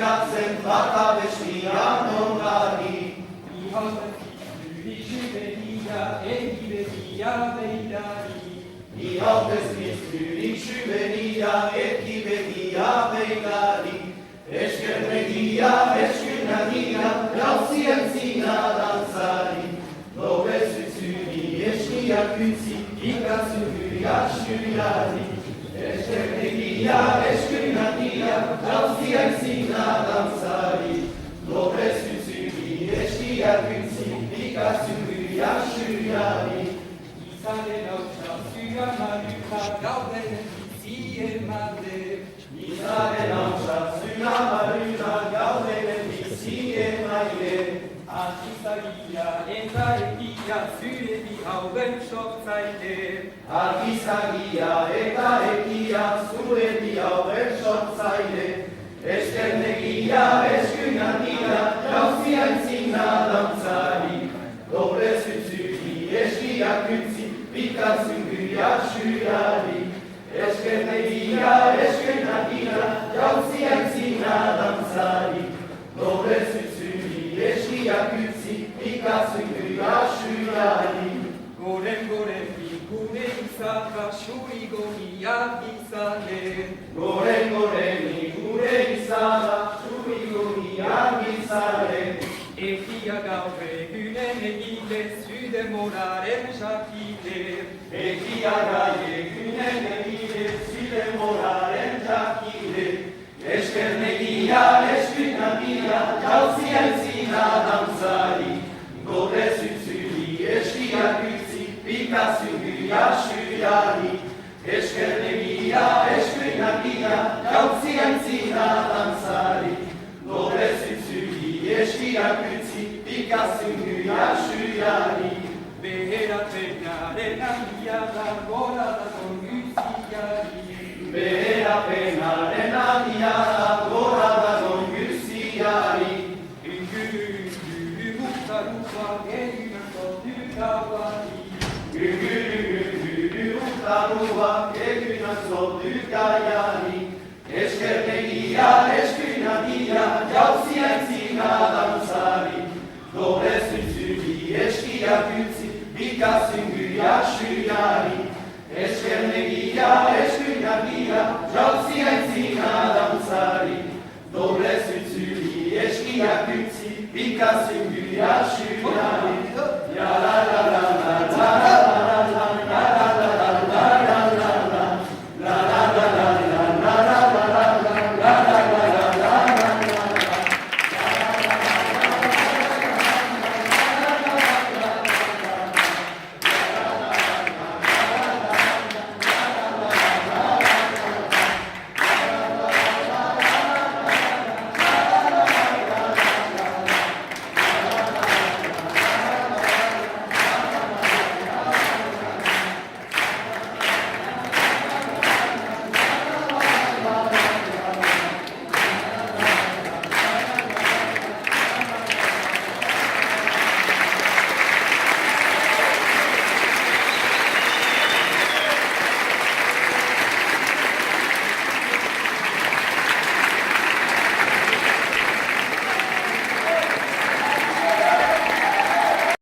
bilatzen bata bestian onari. Ni hautez bizturik suberia eki begia beilari. Esker begia, eskur nagia, jauzien zina dantzari. Lobe zuzuri eskiak utzi, ikazuri asuriari. Esker begia, eskur nagia, jauzien zina dantzari. Lobe zuzuri eskiak utzi, ikazuri asuriari. Izaren hautsa zura maruka gauden bizi emate. Izaren hautsa zura maruka gauden bizi emaile. Argizagia eta egia zure bi hauen sortzaile. Argizagia eta egia zure bi hauen sortzaile. Eskernegia, eskunagia, jauzien zina dantzari. Dobre zuzuri eskiak utzi, bikatzuri asuriari. Eskernegia, eskunagia, jauzien zina dantzari. Dobre zuzuri eskiak utzi, bikatzuri asuriari. Goren gure izarra suri gomiak izanen. Goren gure izarra suri gomiak izanen. Egia gaur egunen egile zude moraren jakile. Egia gaur egunen egile zude moraren jakile. Eskernegia, eskunagia, jauzien zina dantzari. Gore zuzuri eskiak utzi, bikatzuri asuriari. Eskernegia, eskunagia, jauzien zina dantzari. Gore zuzuri eskiak utzi, bikatzuri asuriari. Beherapenaren handia da gora da konguziari. Beherapenaren handia da gora da konguziari. Utaruak egunak zotu gauari. Utaruak egunak zotu gaiari. Eskernegia, eskunagia, jauzien zina dantzari. Gore zuzuri eskiak utzi, bikatzuri asuriari. Eskernegia, eskunagia, jauzien zina dantzari.